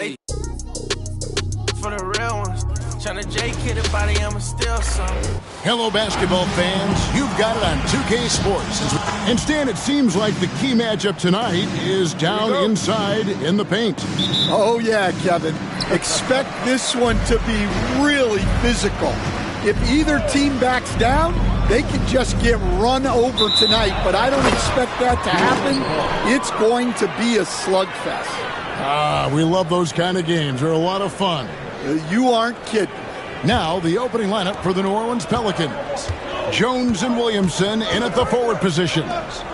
Hey, for the real ones, tryna J-kid a body, I'ma steal some. Hello, basketball fans. You've got it on 2K Sports. Instead, it seems like the key matchup tonight is down inside in the paint. Oh, yeah, Kevin. Expect this one to be really physical. If either team backs down, they can just get run over tonight, but I don't expect that to happen. It's going to be a slugfest. We love those kind of games. They're a lot of fun. You aren't kidding. Now, the opening lineup for the New Orleans Pelicans. Jones and Williamson in at the forward positions.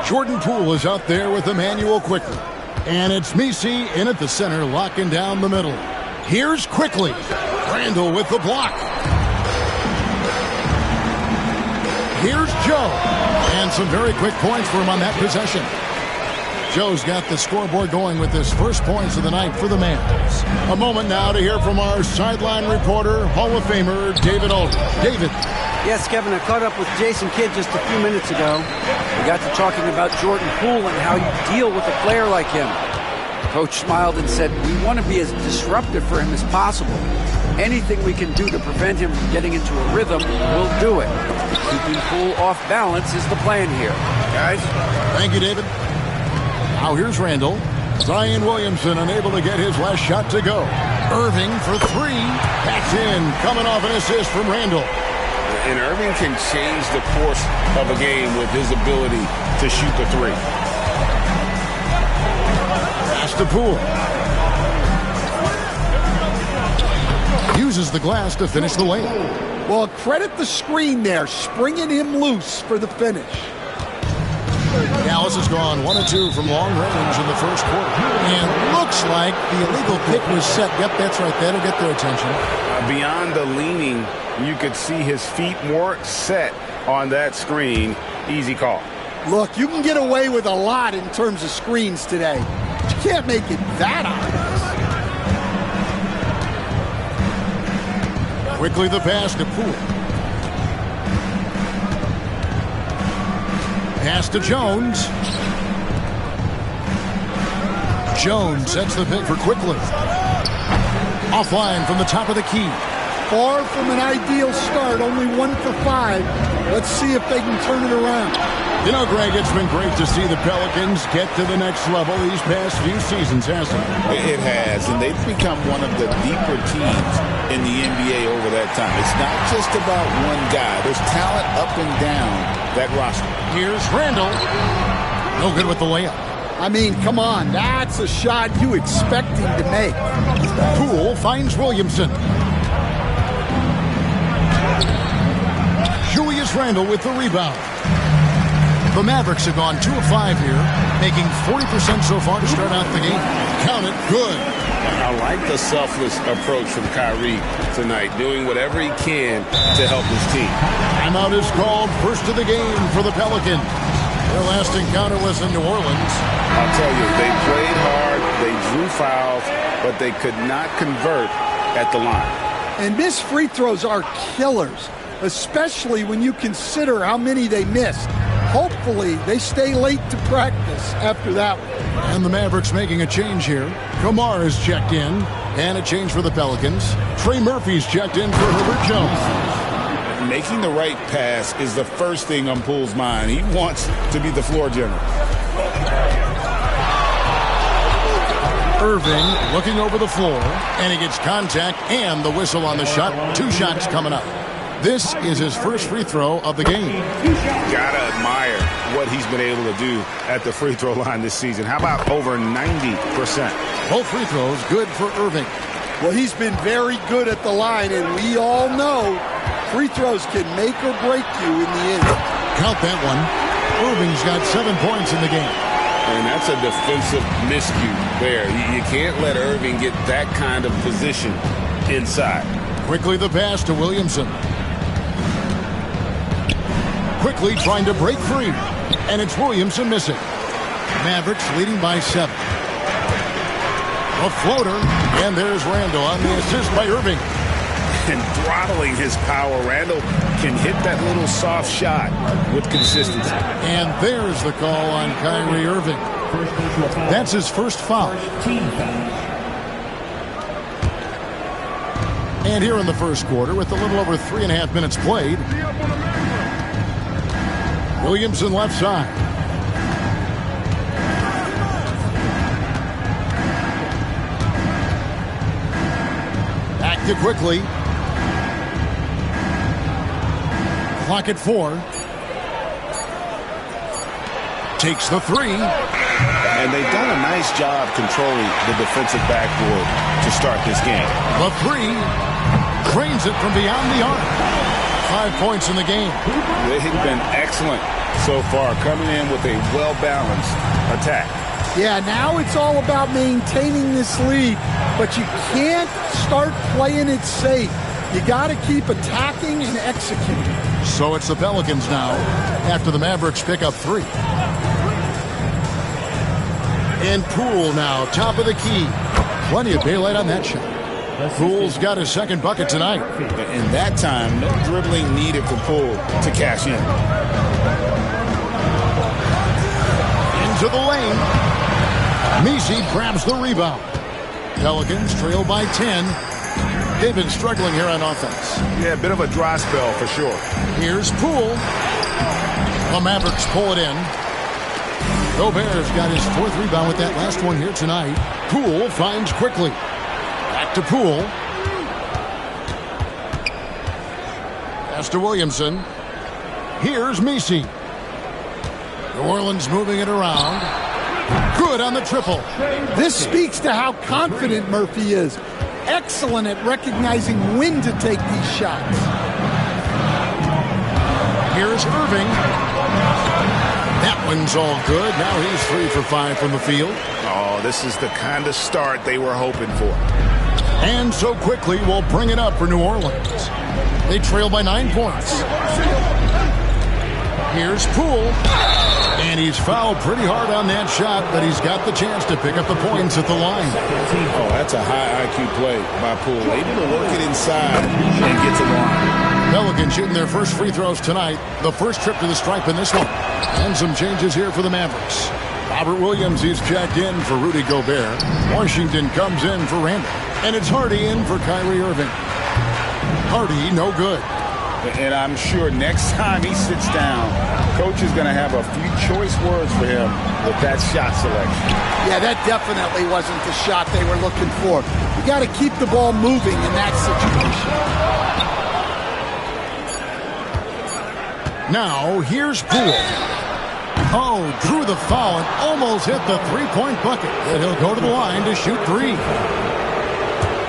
Jordan Poole is out there with Emmanuel Quickly. And it's Messi in at the center, locking down the middle. Here's Quickly. Randall with the block. Here's Joe. And some very quick points for him on that possession. Joe's got the scoreboard going with his first points of the night for the Mavs. A moment now to hear from our sideline reporter, Hall of Famer David Aldridge. David. Yes, Kevin, I caught up with Jason Kidd just a few minutes ago. We got to talking about Jordan Poole and how you deal with a player like him. Coach smiled and said, we want to be as disruptive for him as possible. Anything we can do to prevent him from getting into a rhythm, we'll do it. Keeping Poole off balance is the plan here. Guys? Thank you, David. Now here's Randall. Zion Williamson unable to get his last shot to go. Irving for three. That's in. Coming off an assist from Randall. And Irving can change the course of a game with his ability to shoot the three. Pass to Poole. Uses the glass to finish the layup. Well, credit the screen there, springing him loose for the finish. Dallas has gone 1 of 2 from long range in the first quarter. And looks like the illegal pick was set. Yep, that's right. That'll get their attention. Beyond the leaning, you could see his feet more set on that screen. Easy call. Look, you can get away with a lot in terms of screens today. But you can't make it that obvious. Quickly the pass to Poole. Pass to Jones. Jones sets the pick for Quickly. Offline from the top of the key. Far from an ideal start, only 1 for 5. Let's see if they can turn it around. You know, Greg, it's been great to see the Pelicans get to the next level these past few seasons, hasn't it? It has, and they've become one of the deeper teams in the NBA over that time. It's not just about one guy. There's talent up and down that roster. Here's Randall. No good with the layup. I mean, come on. That's a shot you expect him to make. Poole finds Williamson. Julius Randle with the rebound. The Mavericks have gone 2 of 5 here, making 40% so far to start out the game. Count it, good. I like the selfless approach from Kyrie tonight, doing whatever he can to help his team. Timeout is called, first of the game for the Pelicans. Their last encounter was in New Orleans. I'll tell you, they played hard, they drew fouls, but they could not convert at the line. And missed free throws are killers, especially when you consider how many they missed. Hopefully, they stay late to practice after that one. And the Mavericks making a change here. Kamar is checked in, and a change for the Pelicans. Trey Murphy's checked in for Herbert Jones. Making the right pass is the first thing on Poole's mind. He wants to be the floor general. Irving looking over the floor, and he gets contact and the whistle on the shot. 2 shots coming up. This is his first free throw of the game. Gotta admire what he's been able to do at the free throw line this season. How about over 90%? Both free throws good for Irving. Well, he's been very good at the line, and we all know free throws can make or break you in the end. Count that one. Irving's got 7 points in the game. And that's a defensive miscue there. You can't let Irving get that kind of position inside. Quickly the pass to Williamson. Quickly trying to break free. And it's Williamson missing. Mavericks leading by 7. A floater. And there's Randall on the assist by Irving. And throttling his power, Randall can hit that little soft shot with consistency. And there's the call on Kyrie Irving. That's his first foul. And here in the first quarter, with a little over 3.5 minutes played, Williamson left side. Back to quickly. Clock at 4. Takes the 3. And they've done a nice job controlling the defensive backboard to start this game. The 3. Cranes it from beyond the arc. 5 points in the game. They've been excellent so far, coming in with a well-balanced attack. Yeah, now it's all about maintaining this lead, but you can't start playing it safe. You got to keep attacking and executing. So it's the Pelicans now, after the Mavericks pick up 3. And Poole now, top of the key. Plenty of daylight on that shot. Poole's got his second bucket tonight. In that time, no dribbling needed for Poole to cash in. Into the lane. Messi grabs the rebound. Pelicans trail by 10. They've been struggling here on offense. Yeah, a bit of a dry spell for sure. Here's Poole. The Mavericks pull it in. Gobert's got his 4th rebound with that last one here tonight. Poole finds quickly. Back to Poole. Pass to Williamson. Here's Messi. New Orleans moving it around. Good on the triple. This speaks to how confident Murphy is. Excellent at recognizing when to take these shots. Here's Irving. That one's all good. Now he's 3 for 5 from the field. Oh, this is the kind of start they were hoping for. And so quickly we'll bring it up for New Orleans. They trail by 9 points. Here's Poole. And he's fouled pretty hard on that shot, but he's got the chance to pick up the points at the line. Oh, that's a high IQ play by Poole. Able to work it inside and get to the line. Pelicans shooting their first free throws tonight. The first trip to the stripe in this one. And some changes here for the Mavericks. Robert Williams is checked in for Rudy Gobert. Washington comes in for Randall. And it's Hardy in for Kyrie Irving. Hardy, no good. And I'm sure next time he sits down, coach is going to have a few choice words for him with that shot selection. Yeah, that definitely wasn't the shot they were looking for. You got to keep the ball moving in that situation. Now, here's Poole. Oh, drew the foul and almost hit the three-point bucket. And he'll go to the line to shoot 3.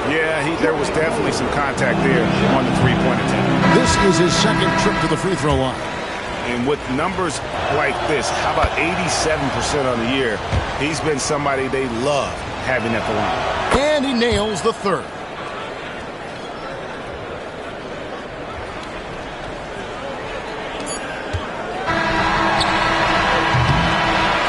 Yeah, there was definitely some contact there on the three-point attempt. This is his second trip to the free throw line. And with numbers like this, how about 87% on the year? He's been somebody they love having at the line. And he nails the 3rd.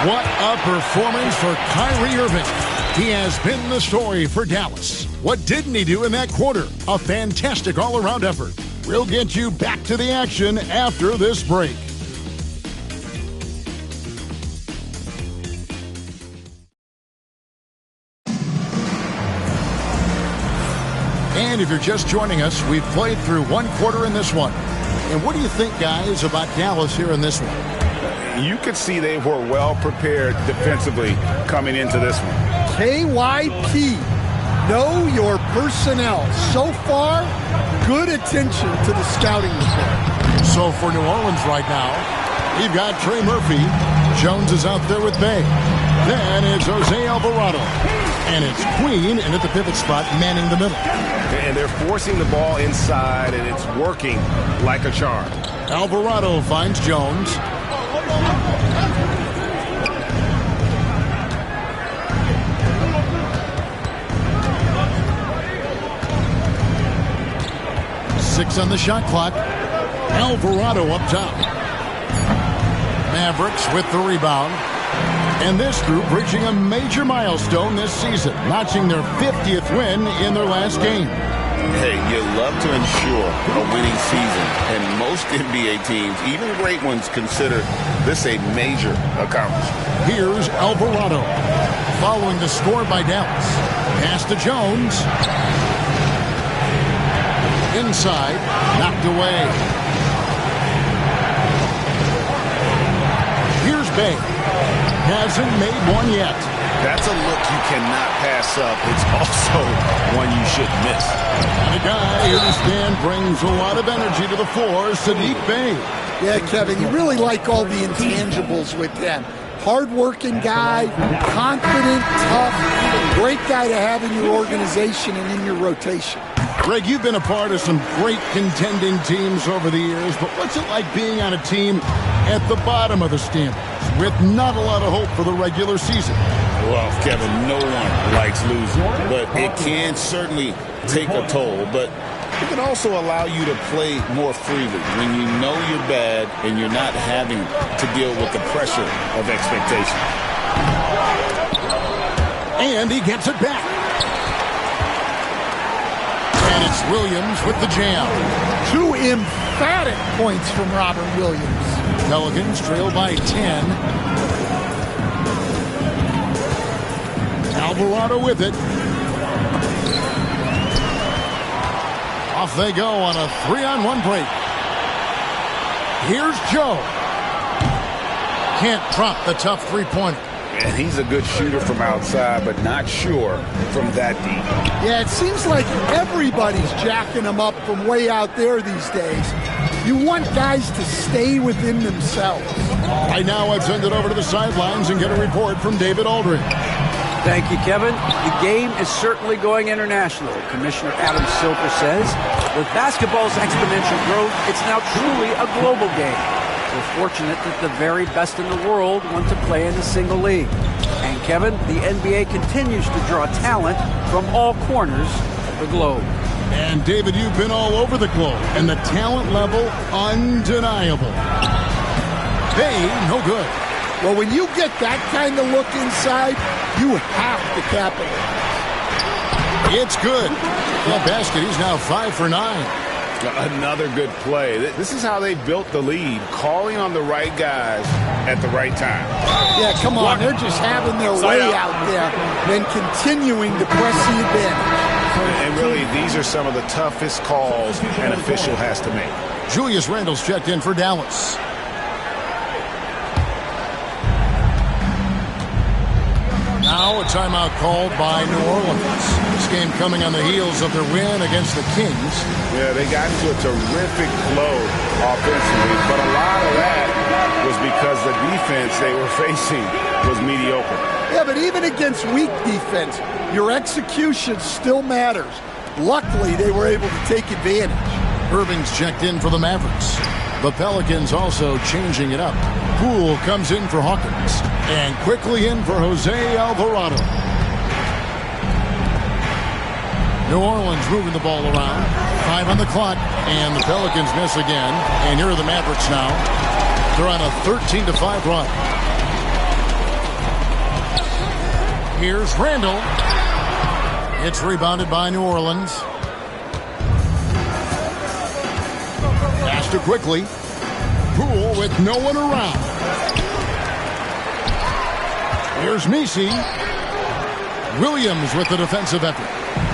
What a performance for Kyrie Irving. He has been the story for Dallas. What didn't he do in that quarter? A fantastic all-around effort. We'll get you back to the action after this break. And if you're just joining us, we've played through 1 quarter in this one. And what do you think, guys, about Dallas here in this one? You could see they were well prepared defensively coming into this one. KYP, know your personnel. So far, good attention to the scouting report. So for New Orleans right now, we've got Trey Murphy. Jones is out there with Bay. Then it's Jose Alvarado. And it's Queen in at the pivot spot, manning the middle. And they're forcing the ball inside, and it's working like a charm. Alvarado finds Jones. Six on the shot clock. Alvarado up top. Mavericks with the rebound. And this group reaching a major milestone this season, notching their 50th win in their last game. Hey, you love to ensure a winning season, and most NBA teams, even great ones, consider this a major accomplishment. Here's Alvarado, following the score by Dallas. Pass to Jones. inside, knocked away. Here's Bay. Hasn't made one yet. That's a look you cannot pass up. It's also one you shouldn't miss. And a guy in the stand brings a lot of energy to the floor, Sadiq Bey. Yeah, Kevin, you really like all the intangibles with him. Hard-working guy, confident, tough, great guy to have in your organization and in your rotation. Greg, you've been a part of some great contending teams over the years, but what's it like being on a team at the bottom of the standings with not a lot of hope for the regular season? Well, Kevin, no one likes losing, but it can certainly take a toll. But it can also allow you to play more freely when you know you're bad and you're not having to deal with the pressure of expectation. And he gets it back. And it's Williams with the jam. 2 emphatic points from Robert Williams. Pelicans trail by 10. Alvarado with it. Off they go on a 3-on-1 break. Here's Joe. Can't drop the tough three-pointer. And he's a good shooter from outside, but not sure from that deep. Yeah, it seems like everybody's jacking him up from way out there these days. You want guys to stay within themselves. Right now, I've sent it over to the sidelines and get a report from David Aldridge. Thank you, Kevin. The game is certainly going international. Commissioner Adam Silver says, with basketball's exponential growth, it's now truly a global game. We're fortunate that the very best in the world want to play in a single league. And Kevin, the NBA continues to draw talent from all corners of the globe. And David, you've been all over the globe, and the talent level undeniable. Hey, no good. Well, when you get that kind of look inside, you have to capitalize. It's good. That basket, he's now 5 for 9. Another good play. This is how they built the lead, calling on the right guys at the right time. Yeah, come on. They're just having their way out there, then continuing to press the advantage. And really, these are some of the toughest calls an official has to make. Julius Randle's checked in for Dallas. Now a timeout called by New Orleans. This game coming on the heels of their win against the Kings. Yeah, they got into a terrific flow offensively, but a lot of that was because the defense they were facing was mediocre. Yeah, but even against weak defense, your execution still matters. Luckily, they were able to take advantage. Irving's checked in for the Mavericks. The Pelicans also changing it up. Poole comes in for Hawkins. And quickly in for Jose Alvarado. New Orleans moving the ball around. 5 on the clock. And the Pelicans miss again. And here are the Mavericks now. They're on a 13-5 run. Here's Randle. It's rebounded by New Orleans. Faster quickly. Poole with no one around. Here's Messi. Williams with the defensive effort.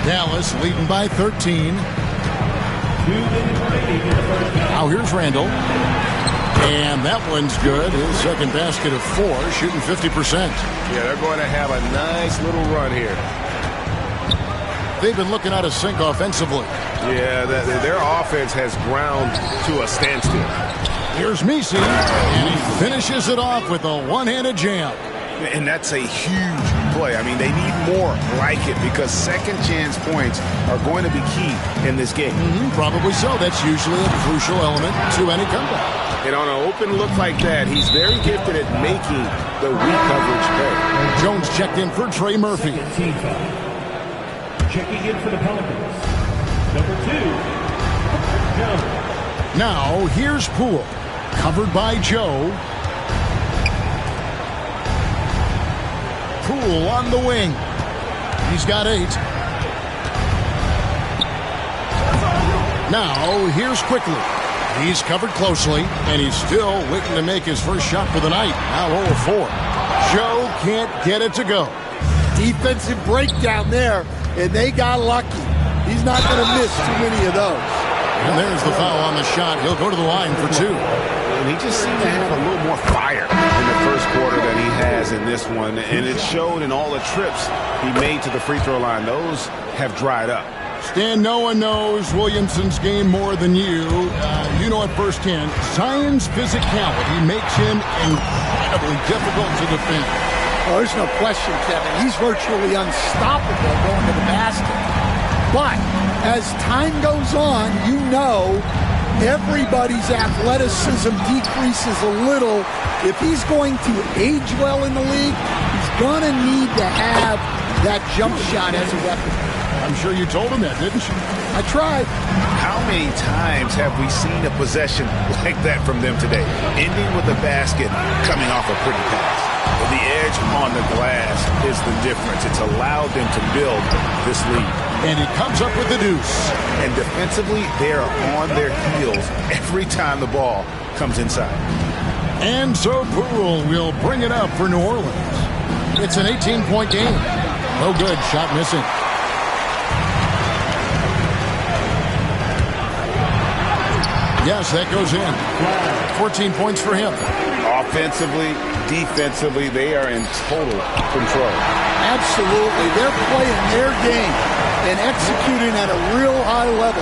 Dallas leading by 13. Now here's Randle. And that one's good. His second basket of 4, shooting 50%. Yeah, they're going to have a nice little run here. They've been looking out of sync offensively. Yeah, their offense has ground to a standstill. Here's Messi, and he finishes it off with a one-handed jam. And that's a huge play. I mean, they need more like it because second chance points are going to be key in this game. Probably so. That's usually a crucial element to any comeback. And on an open look like that, he's very gifted at making the weak coverage pay. Jones checked in for Trey Murphy. Checking in for the Pelicans, number 2, Jones. Now, here's Poole. Covered by Joe. Poole on the wing. He's got 8. Now, here's Quickly. He's covered closely, and he's still waiting to make his first shot for the night. Now 0-4. Joe can't get it to go. Defensive breakdown there, and they got lucky. He's not going to miss too many of those. And there's the foul on the shot. He'll go to the line for two. And he just seemed to have a little more fire in the first quarter than he has in this one. And it showed in all the trips he made to the free throw line. Those have dried up. Stan, no one knows Williamson's game more than you. You know it firsthand. Zion's physicality makes him incredibly difficult to defend. Oh, there's no question, Kevin. He's virtually unstoppable going to the basket. But as time goes on, you know everybody's athleticism decreases a little. If he's going to age well in the league, he's going to need to have that jump shot as a weapon. I'm sure you told him that, didn't you? I tried. How many times have we seen a possession like that from them today? Ending with a basket, coming off a pretty pass. But the edge on the glass is the difference. It's allowed them to build this lead. And he comes up with the deuce. And defensively, they are on their heels every time the ball comes inside. And so Poole will bring it up for New Orleans. It's an 18-point game. No good. Shot missing. Yes, that goes in. 14 points for him. Offensively, defensively, they are in total control. Absolutely. They're playing their game and executing at a real high level.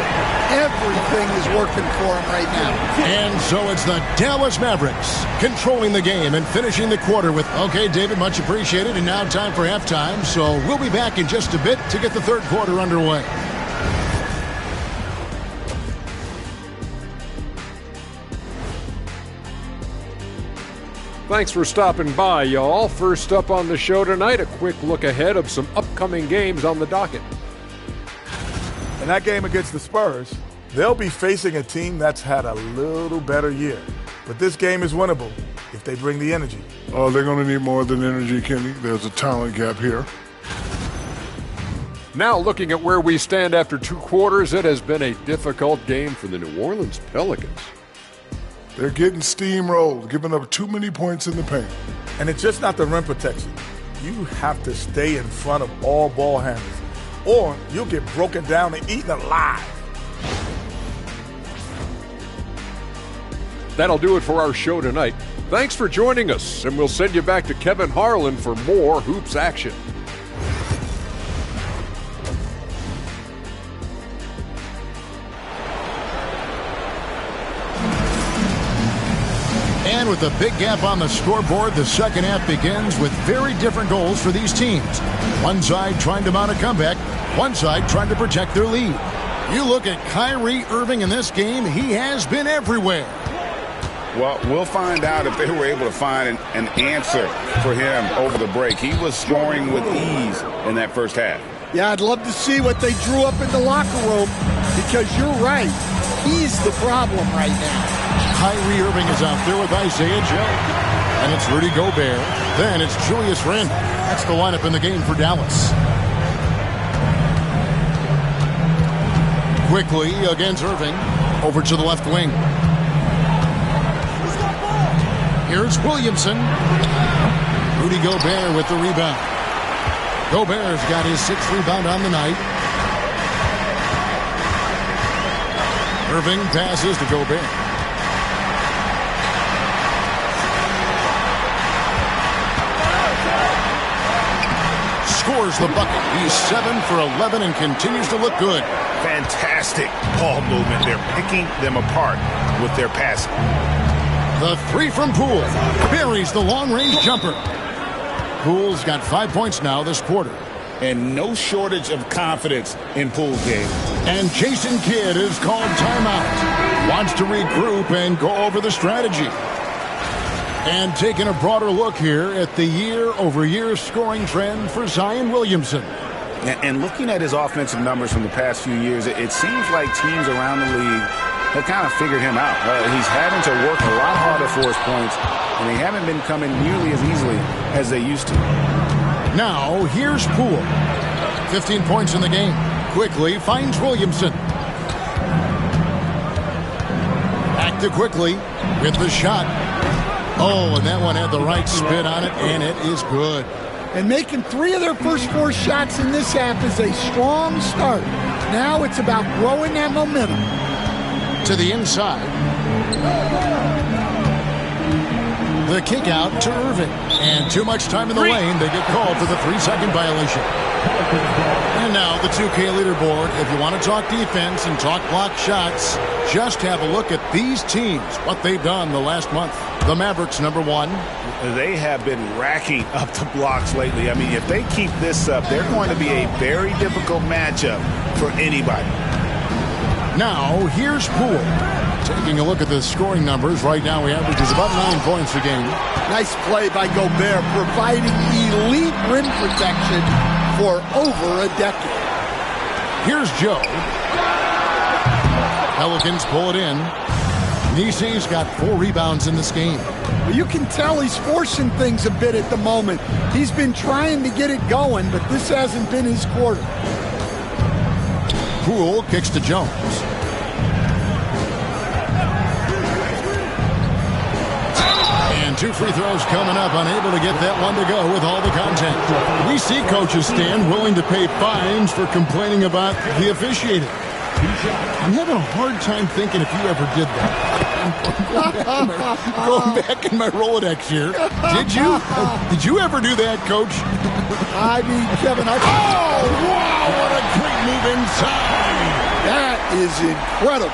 Everything is working for them right now. And so it's the Dallas Mavericks controlling the game and finishing the quarter with, okay, David, much appreciated, and now time for halftime. So we'll be back in just a bit to get the third quarter underway. Thanks for stopping by, y'all. First up on the show tonight, a quick look ahead of some upcoming games on the docket. In that game against the Spurs, they'll be facing a team that's had a little better year. But this game is winnable if they bring the energy. Oh, they're going to need more than energy, Kenny. There's a talent gap here. Now looking at where we stand after two quarters, it has been a difficult game for the New Orleans Pelicans. They're getting steamrolled, giving up too many points in the paint. And it's just not the rim protection. You have to stay in front of all ball handlers, or you'll get broken down and eaten alive. That'll do it for our show tonight. Thanks for joining us, and we'll send you back to Kevin Harlan for more hoops action. And with a big gap on the scoreboard, the second half begins with very different goals for these teams. One side trying to mount a comeback, one side trying to protect their lead. You look at Kyrie Irving in this game, he has been everywhere. Well, we'll find out if they were able to find an answer for him over the break. He was scoring with ease in that first half. Yeah, I'd love to see what they drew up in the locker room, because you're right. He's the problem right now. Kyrie Irving is out there with Isaiah Joe. And it's Rudy Gobert. Then it's Julius Randle. That's the lineup in the game for Dallas. Quickly against Irving. Over to the left wing. Here's Williamson. Rudy Gobert with the rebound. Gobert's got his sixth rebound on the night. Irving passes to Gobert. Scores the bucket. He's 7 for 11 and continues to look good. Fantastic ball movement. They're picking them apart with their passing. The three from Poole buries the long-range jumper. Poole's got 5 points now this quarter. And no shortage of confidence in Poole's game. And Jason Kidd is called timeout. Wants to regroup and go over the strategy. And taking a broader look here at the year-over-year scoring trend for Zion Williamson. And looking at his offensive numbers from the past few years, it seems like teams around the league have kind of figured him out. He's having to work a lot harder for his points, and they haven't been coming nearly as easily as they used to. Now, here's Poole. 15 points in the game. Quickly finds Williamson. Back to Quickly with the shot. Oh, and that one had the right spin on it, and it is good. And making 3 of their first 4 shots in this half is a strong start. Now it's about growing that momentum. to the inside. The kick out to Irving. And too much time in the lane. They get called for the 3-second violation. And now the 2K leaderboard. If you want to talk defense and talk block shots, just have a look at these teams, what they've done the last month. The Mavericks, number 1. They have been racking up the blocks lately. I mean, if they keep this up, they're going to be a very difficult matchup for anybody. Now, here's Poole. Taking a look at the scoring numbers, right now he averages about 9 points a game. Nice play by Gobert, providing elite rim protection for over a decade. Here's Joe. Pelicans pull it in. Nisi's got 4 rebounds in this game. You can tell he's forcing things a bit at the moment. He's been trying to get it going, but this hasn't been his quarter. Poole kicks to Jones. And 2 free throws coming up, unable to get that one to go with all the contact. We see coaches stand willing to pay fines for complaining about the officiating. I'm having a hard time thinking if you ever did that. Going back in my Rolodex here. Did you? Did you ever do that, Coach? I mean, Kevin, oh, wow, what a great move inside. That is incredible.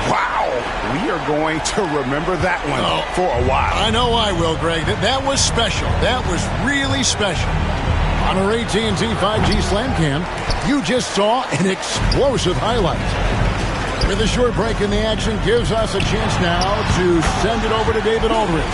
Wow, we are going to remember that one for a while. I know I will, Greg. That was special. That was really special. On our AT&T 5G Slam Cam, you just saw an explosive highlight. With a short break in the action, gives us a chance now to send it over to David Aldridge.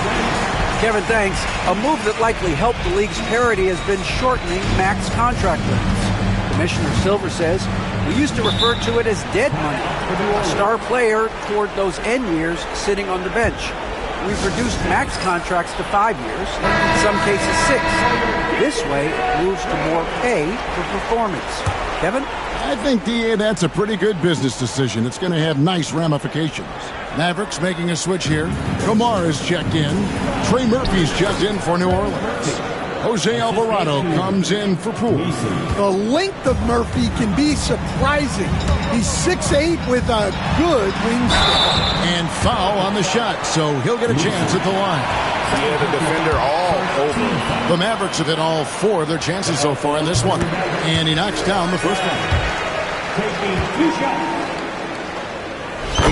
Kevin, thanks. A move that likely helped the league's parity has been shortening max contract limits. Commissioner Silver says, we used to refer to it as dead money, a star player toward those end years sitting on the bench. We've reduced max contracts to 5 years, in some cases 6. This way, it moves to more pay for performance. Kevin? I think, DA, that's a pretty good business decision. It's going to have nice ramifications. Mavericks making a switch here. Kamara's checked in. Trey Murphy's checked in for New Orleans. Jose Alvarado comes in for Poole. The length of Murphy can be surprising. He's 6'8" with a good wingspan. And foul on the shot, so he'll get a chance at the line. Yeah, the defender all over. The Mavericks have hit all 4 of their chances so far in this one. And he knocks down the first one.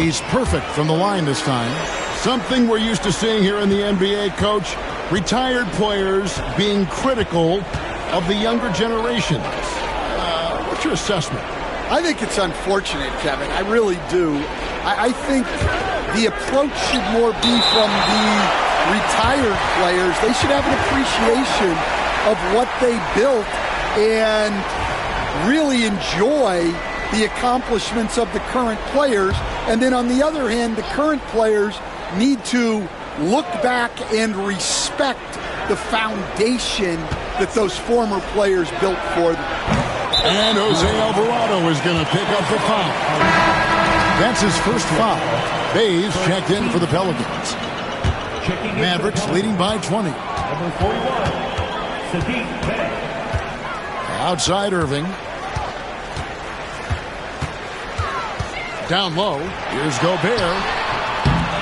He's perfect from the line this time. Something we're used to seeing here in the NBA, Coach. Retired players being critical of the younger generations. What's your assessment? I think it's unfortunate, Kevin. I really do. I think the approach should more be from the retired players. They should have an appreciation of what they built and really enjoy the accomplishments of the current players. And then on the other hand, the current players need to look back and respect the foundation that those former players built for them. And Jose Alvarado is going to pick up the foul. That's his first foul. Bays checked in for the Pelicans. Mavericks leading by 20. Number 41, Sadiq Bey. Outside Irving. Down low. Here's Gobert.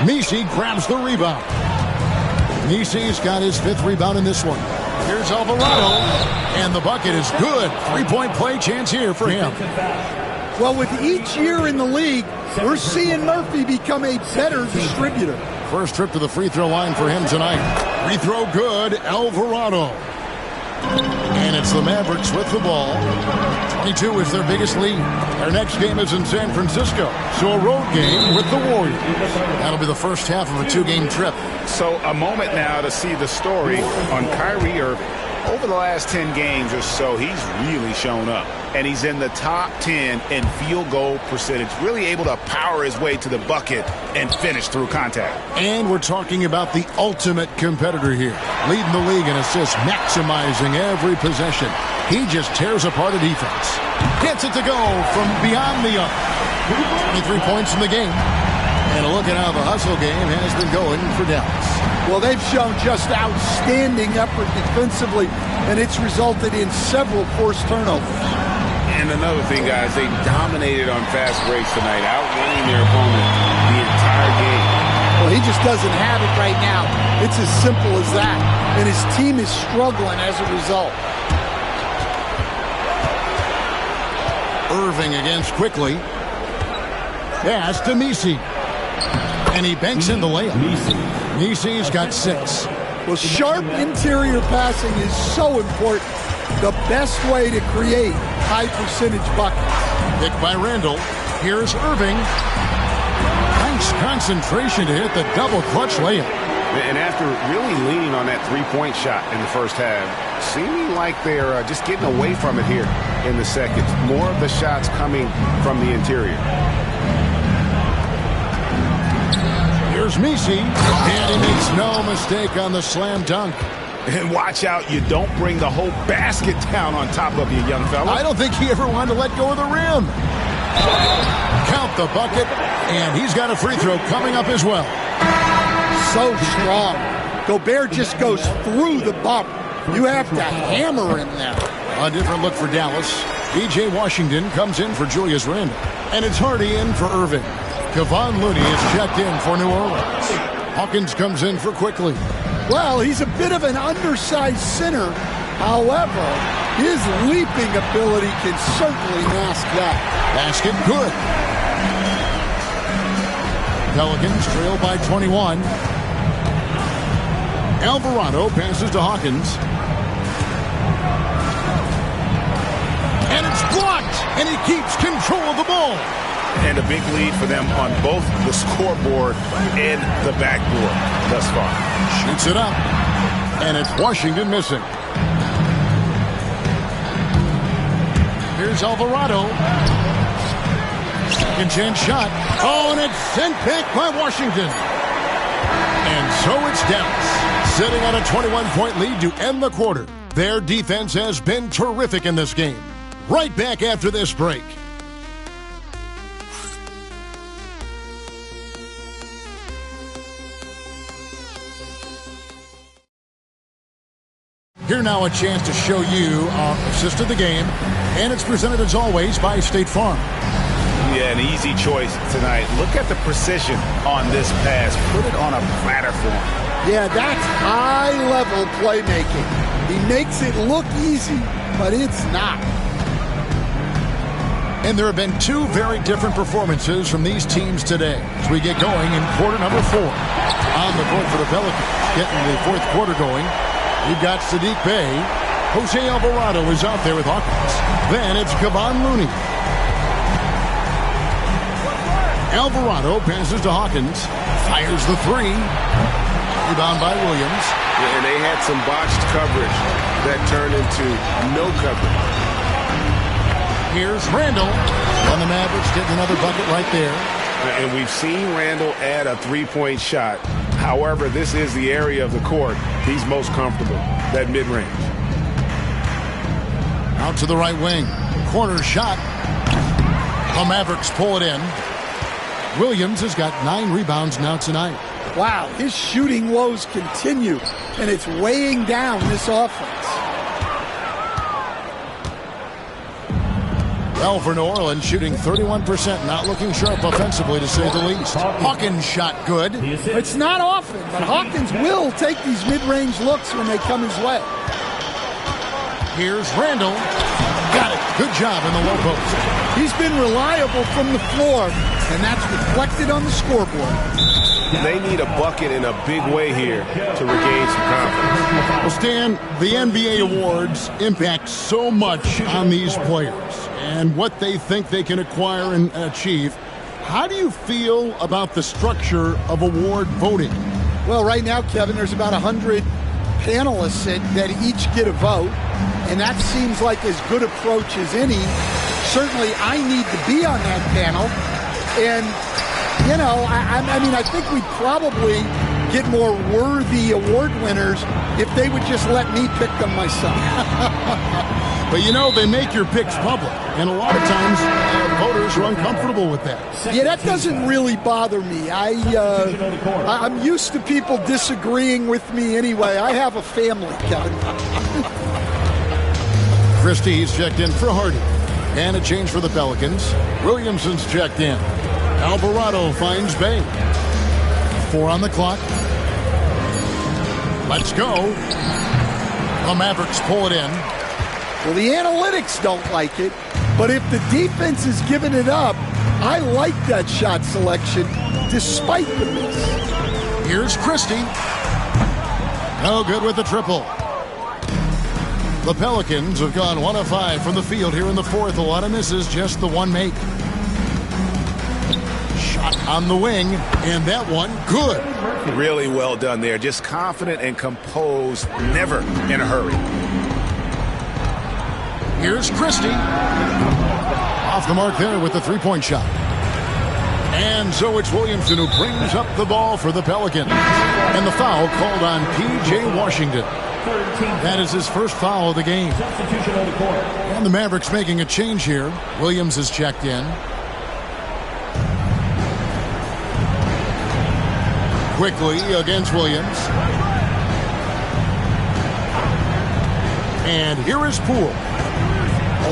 Nisi grabs the rebound. Nisi's got his 5th rebound in this one. Here's Alvarado. And the bucket is good. 3-point play chance here for him. Well, with each year in the league, we're seeing Murphy become a better distributor. First trip to the free throw line for him tonight. Free throw good, Alvarado. And it's the Mavericks with the ball. 22 is their biggest lead. Their next game is in San Francisco, so a road game with the Warriors. That'll be the first half of a 2-game trip. So a moment now to see the story on Kyrie Irving. Over the last 10 games or so, he's really shown up. And he's in the top 10 in field goal percentage, really able to power his way to the bucket and finish through contact. And we're talking about the ultimate competitor here. Leading the league in assists, maximizing every possession. He just tears apart a defense. Gets it to go from beyond the arc. 23 points in the game. And a look at how the hustle game has been going for Dallas. Well, they've shown just outstanding effort defensively, and it's resulted in several forced turnovers. And another thing, guys, they dominated on fast breaks tonight, outrunning their opponent the entire game. Well, he just doesn't have it right now. It's as simple as that. And his team is struggling as a result. Irving against quickly. Pass to Messi. And he banks in the layup. Messi's got 6. Well, sharp interior passing is so important. The best way to create high percentage buckets. Picked by Randall. Here's Irving. Nice concentration to hit the double clutch layup. And after really leaning on that three-point shot in the first half, seeming like they're just getting away from it here in the second. More of the shots coming from the interior. Here's Messi, and he makes no mistake on the slam dunk. And watch out, you don't bring the whole basket down on top of you, young fella. I don't think he ever wanted to let go of the rim. Count the bucket, and he's got a free throw coming up as well. So strong. Gobert just goes through the bump. You have to hammer him there. A different look for Dallas. B.J. Washington comes in for Julius Randle. And it's Hardy in for Irving. Kevon Looney is checked in for New Orleans. Hawkins comes in for Quickly. Well, he's a bit of an undersized center. However, his leaping ability can certainly mask that. Basket good. Pelicans trail by 21. Alvarado passes to Hawkins. And it's blocked, and he keeps control of the ball. And a big lead for them on both the scoreboard and the backboard thus far. Shoots it up, and it's Washington missing. Here's Alvarado. Second chance shot. Oh, and it's sent back by Washington. And so it's Dallas, sitting on a 21-point lead to end the quarter. Their defense has been terrific in this game. Right back after this break. Here now a chance to show you our assist of the game, and it's presented as always by State Farm. Yeah, an easy choice tonight. Look at the precision on this pass. Put it on a platter for him. Yeah, that's high-level playmaking. He makes it look easy, but it's not. And there have been 2 very different performances from these teams today as we get going in quarter number 4. On the court for the Pelicans, getting the fourth quarter going. You've got Sadiq Bey. Jose Alvarado is out there with Hawkins. Then it's Kevon Looney. Alvarado passes to Hawkins. Fires the 3. Rebound by Williams. And they had some botched coverage that turned into no coverage. Here's Randall. And the Mavericks getting another bucket right there. And we've seen Randall add a three-point shot. However, this is the area of the court he's most comfortable, that mid-range. Out to the right wing. Corner shot. The Mavericks pull it in. Williams has got 9 rebounds now tonight. Wow, his shooting woes continue, and it's weighing down this offense. Well, for New Orleans, shooting 31%, not looking sharp offensively, to say the least. Hawkins shot good. It's not often, but Hawkins will take these mid-range looks when they come his way. Here's Randall. Got it. Good job in the low post. He's been reliable from the floor, and that's reflected on the scoreboard. They need a bucket in a big way here to regain some confidence. Well, Stan, the NBA awards impact so much on these players and what they think they can acquire and achieve. How do you feel about the structure of award voting? Well, right now, Kevin, there's about 100 panelists that each get a vote, and that seems like as good approach as any. Certainly, I need to be on that panel, and you know, I mean, I think we'd probably get more worthy award winners if they would just let me pick them myself. But, you know, they make your picks public, and a lot of times voters are uncomfortable with that. Yeah, that doesn't really bother me. I'm used to people disagreeing with me anyway. I have a family, Kevin. Christie's checked in for Hardy. And a change for the Pelicans. Williamson's checked in. Alvarado finds Bay. 4 on the clock. Let's go. The Mavericks pull it in. Well, the analytics don't like it, but if the defense is giving it up, I like that shot selection despite the miss. Here's Christie. No good with the triple. The Pelicans have gone 1 of 5 from the field here in the fourth. A lot of misses, just the one make. Shot on the wing, and that one good. Really well done there. Just confident and composed, never in a hurry. Here's Christie. Off the mark there with the three-point shot. And so it's Williamson who brings up the ball for the Pelicans. And the foul called on P.J. Washington. That is his first foul of the game. And the Mavericks making a change here. Williams is checked in. Quickly against Williams. And here is Poole.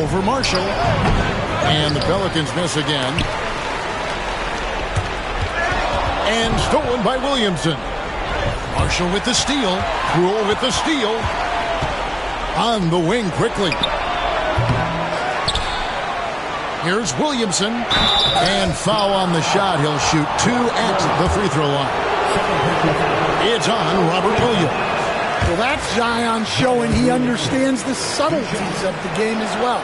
Over Marshall. And the Pelicans miss again. And stolen by Williamson. Marshall with the steal. Poole with the steal. On the wing quickly. Here's Williamson. And foul on the shot. He'll shoot 2 at the free throw line. It's on Robert Williams. Well, that's Zion showing he understands the subtleties of the game as well.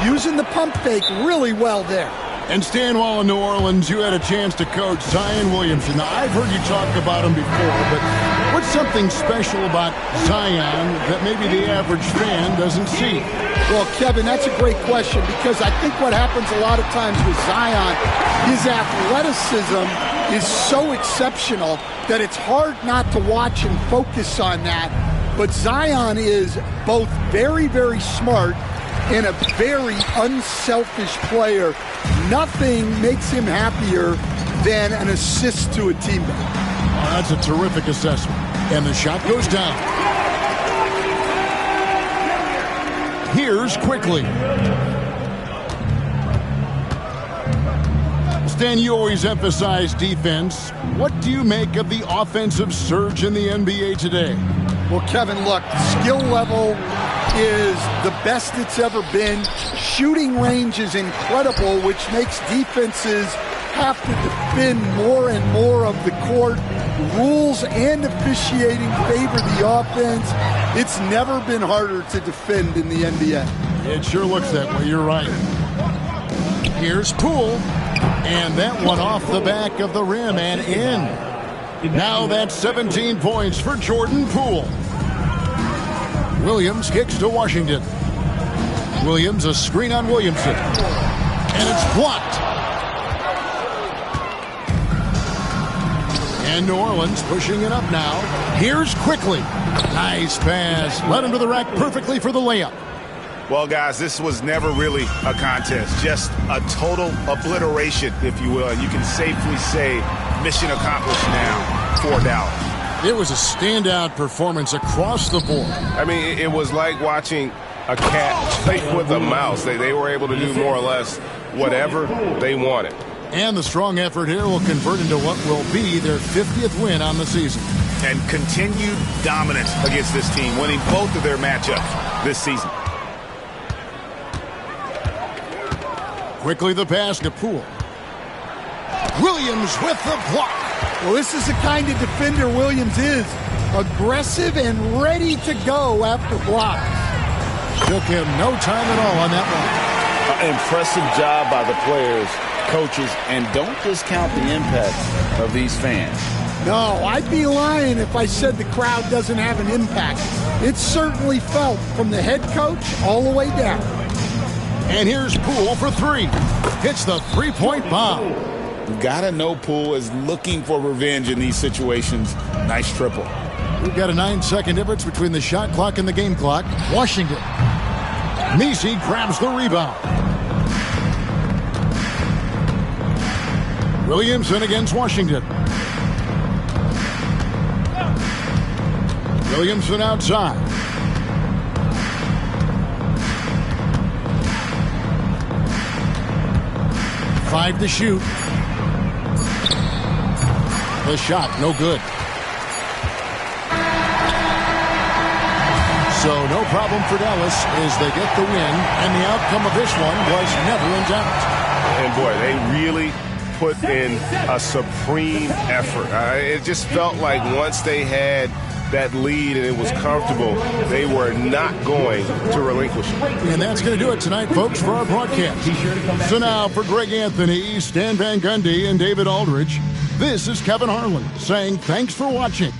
Using the pump fake really well there. And Stan, while in New Orleans, you had a chance to coach Zion Williamson. Now, I've heard you talk about him before, but what's something special about Zion that maybe the average fan doesn't see? Well, Kevin, that's a great question because I think what happens a lot of times with Zion, his athleticism is so exceptional that it's hard not to watch and focus on that. But Zion is both very, very smart and a very unselfish player. Nothing makes him happier than an assist to a teammate. Oh, that's a terrific assessment. And the shot goes down. Here's Quickly. Stan, you always emphasize defense. What do you make of the offensive surge in the NBA today? Well, Kevin, look, skill level is the best it's ever been. Shooting range is incredible, which makes defenses have to defend more and more of the court. Rules and officiating favor the offense. It's never been harder to defend in the NBA. It sure looks that way. You're right. Here's Poole. And that one off the back of the rim and in. Now that's 17 points for Jordan Poole. Williams kicks to Washington. Williams, a screen on Williamson. And it's blocked. And New Orleans pushing it up now. Here's Quickly. Nice pass. Led him to the rack perfectly for the layup. Well, guys, this was never really a contest. Just a total obliteration, if you will. And you can safely say mission accomplished now for Dallas. It was a standout performance across the board. I mean, it was like watching a cat play with a mouse. They were able to do more or less whatever they wanted. And the strong effort here will convert into what will be their 50th win on the season. And continued dominance against this team, winning both of their matchups this season. Quickly the pass to Poole. Williams with the block. Well, this is the kind of defender Williams is. Aggressive and ready to go after blocks. Took him no time at all on that one. Impressive job by the players, coaches, and don't discount the impact of these fans. No, I'd be lying if I said the crowd doesn't have an impact. It's certainly felt from the head coach all the way down. And here's Poole for three. Hits the three-point bomb. You gotta know Poole is looking for revenge in these situations. Nice triple. We've got a 9-second difference between the shot clock and the game clock. Washington. Messi grabs the rebound. Williamson against Washington. Williamson outside. 5 to shoot. The shot, no good. So no problem for Dallas as they get the win, and the outcome of this one was never in doubt. And boy, they really put in a supreme effort. It just felt like once they had that lead and it was comfortable, they were not going to relinquish it. And that's going to do it tonight, folks, for our broadcast. So now for Greg Anthony, Stan Van Gundy, and David Aldridge, this is Kevin Harlan saying thanks for watching.